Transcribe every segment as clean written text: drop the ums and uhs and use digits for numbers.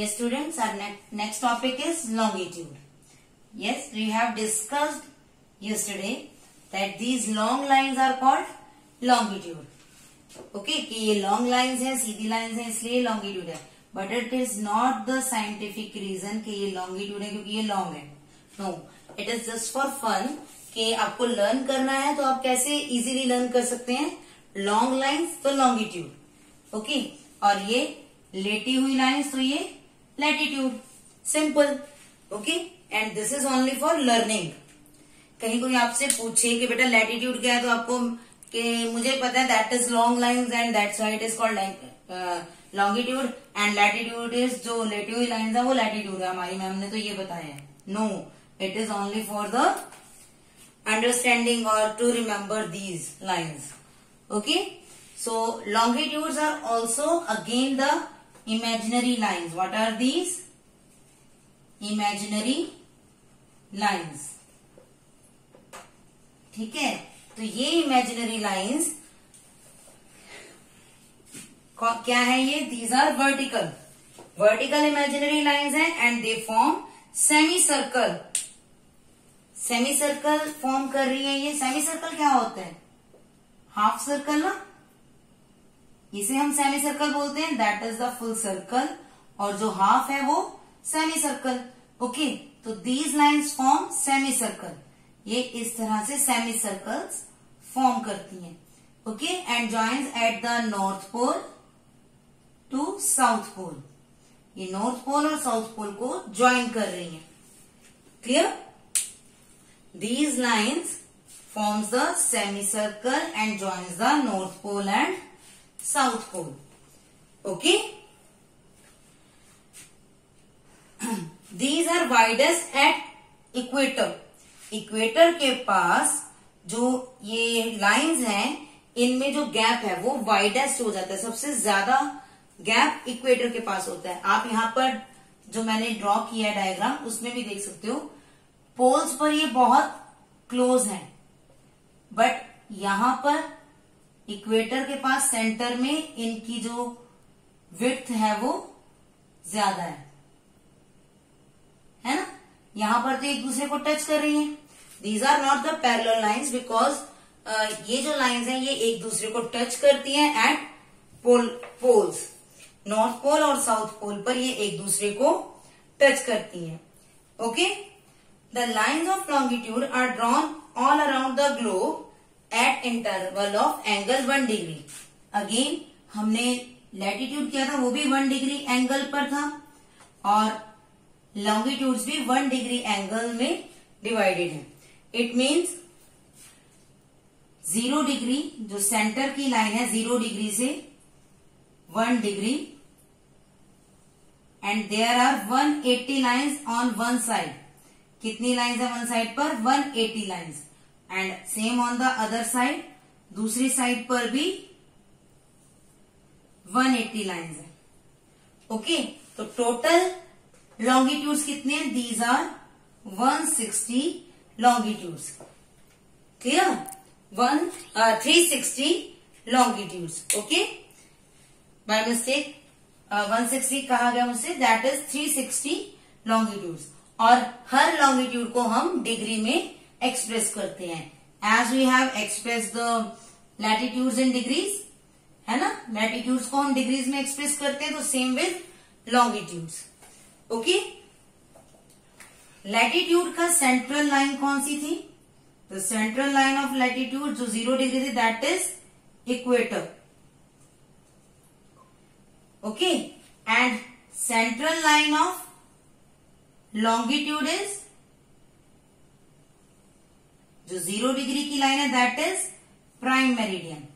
Yes, students, our next topic is longitude. Yes, we have discussed yesterday that these long lines are called longitude. Okay, कि ये long lines है, सीधी lines है, इसलिए longitude है. But it is not the scientific reason कि ये longitude है क्योंकि ये long है. No, it is just for fun कि आपको learn करना है तो आप कैसे easily learn कर सकते हैं. Long lines तो longitude. Okay, और ये लेटी हुई lines तो ये latitude. Simple. Okay, and this is only for learning. कहीं कोई आपसे पूछे कि बेटा लैटिट्यूड क्या है तो आपको कि मुझे पता है that is long lines and that's why it is called longitude and latitude is जो लेटी हुई लाइंस है वो लैटिट्यूड है. हमारी मैम ने तो ये बताया है. No, it is only for the understanding और to remember these lines. Okay, so longitudes are also again the imaginary lines. What are these? Imaginary lines. ठीक है, तो ये imaginary lines क्या है ये? These are vertical imaginary lines है and they form semicircle. Semicircle form कर रही है ये. Semicircle क्या होता है? हाफ सर्कल ना, इसे हम सेमी सर्कल बोलते हैं. That is the full circle और जो हाफ है वो सेमी सर्कल. ओके, तो these lines form semi circle. ये इस तरह से सेमी सर्कल्स फॉर्म करती हैं. Okay, and joins at the north pole to south pole. ये नॉर्थ पोल और साउथ पोल को ज्वाइन कर रही हैं. Clear? These lines forms the semi circle and joins the north pole and south pole. Okay, these are widest at equator. Equator के पास जो ये लाइंस हैं इनमें जो गैप है वो वाइडेस्ट हो जाता है. सबसे ज्यादा गैप इक्वेटर के पास होता है. आप यहां पर जो मैंने ड्रॉ किया है डायग्राम उसमें भी देख सकते हो. पोल्स पर ये बहुत क्लोज है बट यहां पर इक्वेटर के पास सेंटर में इनकी जो विड्थ है वो ज्यादा है ना. यहां पर तो एक दूसरे को टच कर रही हैं. These are not the parallel lines because ये जो लाइंस हैं ये एक दूसरे को टच करती हैं एट पोल्स. नॉर्थ पोल और साउथ पोल पर ये एक दूसरे को टच करती हैं. Okay, the lines of longitude are drawn all around the globe at interval of angle 1 degree. Again हमने लैटिट्यूड किया था वो भी 1 डिग्री एंगल पर था और लॉन्गिट्यूड्स भी 1 डिग्री एंगल में डिवाइडेड है. इट मीन्स 0 डिग्री जो सेंटर की लाइन है 0 डिग्री से 1 degree and there are 180 lines on one side. कितनी लाइन्स है वन साइड पर? 180 lines. And same on the other side, दूसरी साइड पर भी 180 लाइन्स है. ओके, तो टोटल लॉन्गिट्यूड्स कितने हैं? These are 160 longitudes. Clear? 360 longitudes. Okay, by mistake 160 कहा गया मुझसे. That is 360 longitudes. और हर लॉन्गिट्यूड को हम डिग्री में एक्सप्रेस करते हैं. As we have express the latitudes in degrees, है ना. लैटिट्यूड्स को हम डिग्रीज में एक्सप्रेस करते हैं तो same with longitudes. Okay, latitude का सेंट्रल लाइन कौन सी थी? The central line of latitude जो 0 डिग्री थी that is equator. Okay, and central line of longitude is जो 0 डिग्री की लाइन है that is prime meridian.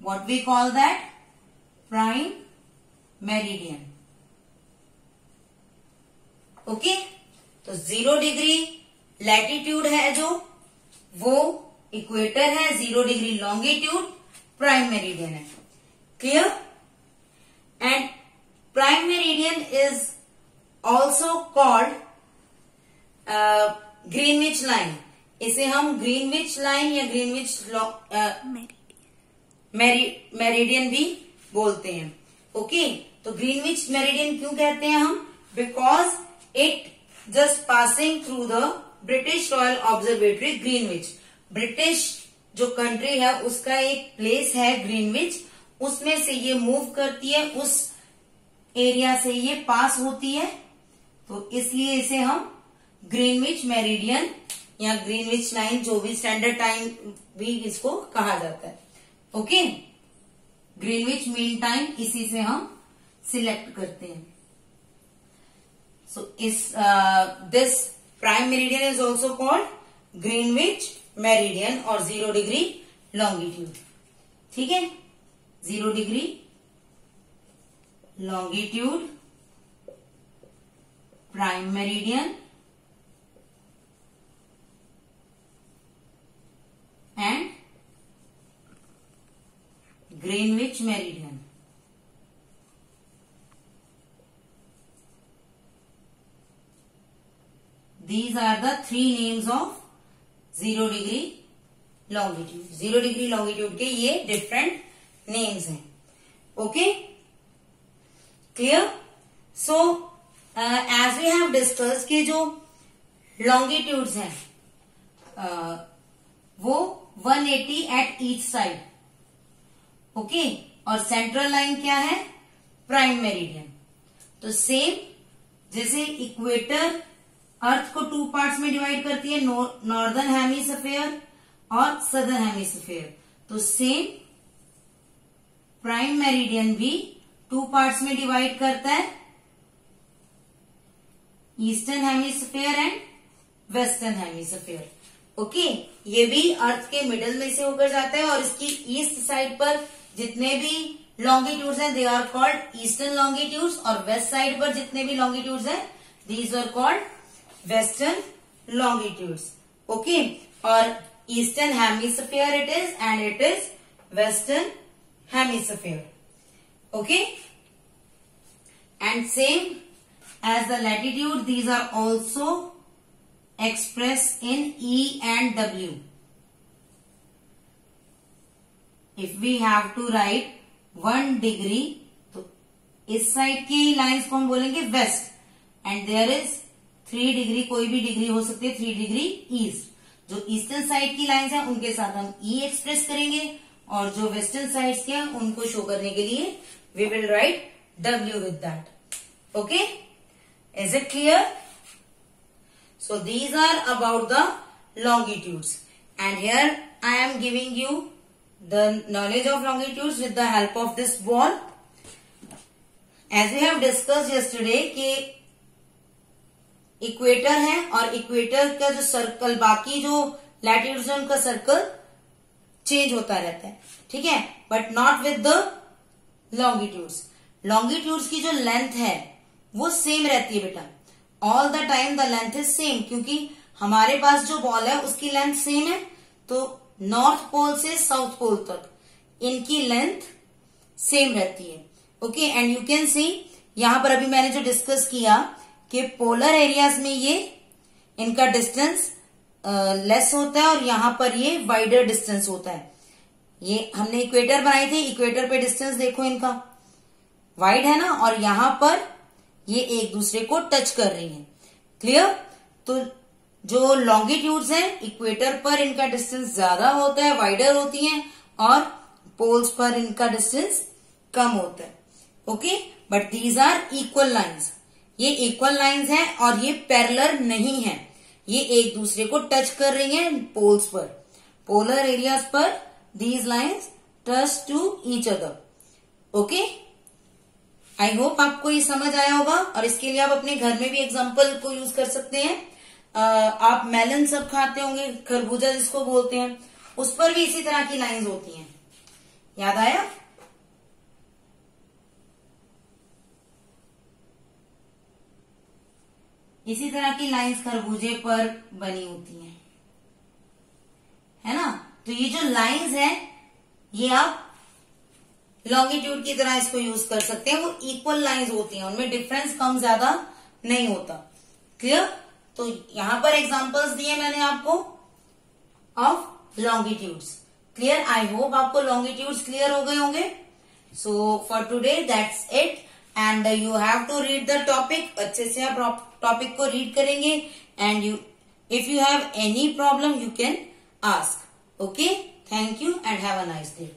What we call that? Prime meridian. Okay, तो 0 degree latitude है जो वो equator है, 0 डिग्री लॉन्गिट्यूड प्राइम मेरिडियन है. Clear? And prime meridian is also called Greenwich line. इसे हम ग्रीनविच लाइन या ग्रीनविच मेरिडियन भी बोलते हैं. ओके, तो ग्रीनविच मेरिडियन क्यों कहते हैं हम? Because it just passing through the British royal observatory Greenwich. British जो कंट्री है उसका एक प्लेस है ग्रीनविच, उसमें से ये मूव करती है, उस एरिया से ये पास होती है, तो इसलिए इसे हम ग्रीनविच मेरिडियन या ग्रीनविच लाइन, जो भी स्टैंडर्ड टाइम भी इसको कहा जाता है। ओके, ग्रीनविच मीन टाइम इसी से हम सिलेक्ट करते हैं। So this prime meridian is also called Greenwich meridian और 0 डिग्री लॉन्गिट्यूड। ठीक है, 0 degree longitude prime meridian and Greenwich meridian. These are the 3 names of 0 degree longitude. 0 degree longitude के ये different names हैं. Okay? Clear? So, as we have discussed कि जो longitudes हैं, वो 180 at each side. Okay? और central line क्या है? Prime meridian. तो same जैसे इक्वेटर अर्थ को 2 पार्ट्स में डिवाइड करती है, नॉर्दर्न हेमिस्फीयर और सदर्न हेमिस्फीयर, तो सेम प्राइम मेरिडियन भी 2 पार्ट्स में डिवाइड करता है, eastern hemisphere and western hemisphere. Okay, ये भी अर्थ के मिडल में से होकर जाता है और इसकी ईस्ट साइड पर जितने भी लॉन्गिट्यूड्स हैं they are called eastern longitudes, और वेस्ट साइड पर जितने भी लॉन्गिट्यूड्स हैं these are called western longitudes. Okay, और eastern hemisphere it is and it is western hemisphere. Okay, and same as the latitude these are also expressed in E and W. If we have to write 1 degree, तो इस side की lines को हम बोलेंगे west, and there is 3 degree, कोई भी degree हो सकती है, 3 डिग्री ईस्ट। जो ईस्टर्न साइड की लाइंस हैं उनके साथ हम E एक्सप्रेस करेंगे, और जो वेस्टर्न साइड्स के हैं उनको शो करने के लिए we will write W with that. Okay, is it clear? So these are about the longitudes, and here I am giving you the knowledge of longitudes with the help of this ball. As we have discussed yesterday कि equator है और equator का जो circle, बाकी जो latitudes है उनका circle change होता रहता है, ठीक है, but not with the longitudes. Longitudes की जो लेंथ है वो सेम रहती है बेटा, all the time the length is same, क्योंकि हमारे पास जो बॉल है उसकी लेंथ सेम है, तो नॉर्थ पोल से साउथ पोल तक इनकी लेंथ सेम रहती है। Okay, and you can see यहां पर अभी मैंने जो डिस्कस किया कि पोलर एरियाज में ये इनका डिस्टेंस लेस होता है और यहां पर ये वाइडर डिस्टेंस होता है। ये हमने इक्वेटर बनाई थी, इक्वेटर पे डिस्टेंस देखो इनका वाइड है ना, और यहां पर ये एक दूसरे को टच कर रही हैं। क्लियर? तो जो लॉन्गिट्यूड्स हैं इक्वेटर पर इनका डिस्टेंस ज्यादा होता है, वाइडर होती हैं, और पोल्स पर इनका डिस्टेंस कम होता है। Okay, but these are equal lines. ये इक्वल लाइंस हैं और ये पैरेलल नहीं है, ये एक दूसरे को टच कर रही हैं पोल्स पर, पोलर एरियाज पर these lines touch to each other. Okay, I hope आपको ये समझ आया होगा, और इसके लिए आप अपने घर में भी एग्जाम्पल को यूज कर सकते हैं। आप मेलन सब खाते होंगे, खरबूजा जिसको बोलते हैं, उस पर भी इसी तरह की लाइंस होती हैं। याद आया? इसी तरह की लाइंस खरबूजे पर बनी होती हैं, है ना। तो ये जो लाइंस है ये आप लॉन्गिट्यूड की तरह इसको यूज कर सकते हैं, वो इक्वल लाइंस होती हैं, उनमें डिफरेंस कम ज्यादा नहीं होता। क्लियर? तो यहां पर एग्जांपल्स दिए मैंने आपको of longitudes. Clear? I hope आपको लॉन्गिट्यूड्स क्लियर हो गए होंगे। So for today that's it. And you have to read the topic. अच्छे से आप टॉपिक को रीड करेंगे and you if you have any problem you can ask. Okay, thank you and have a nice day.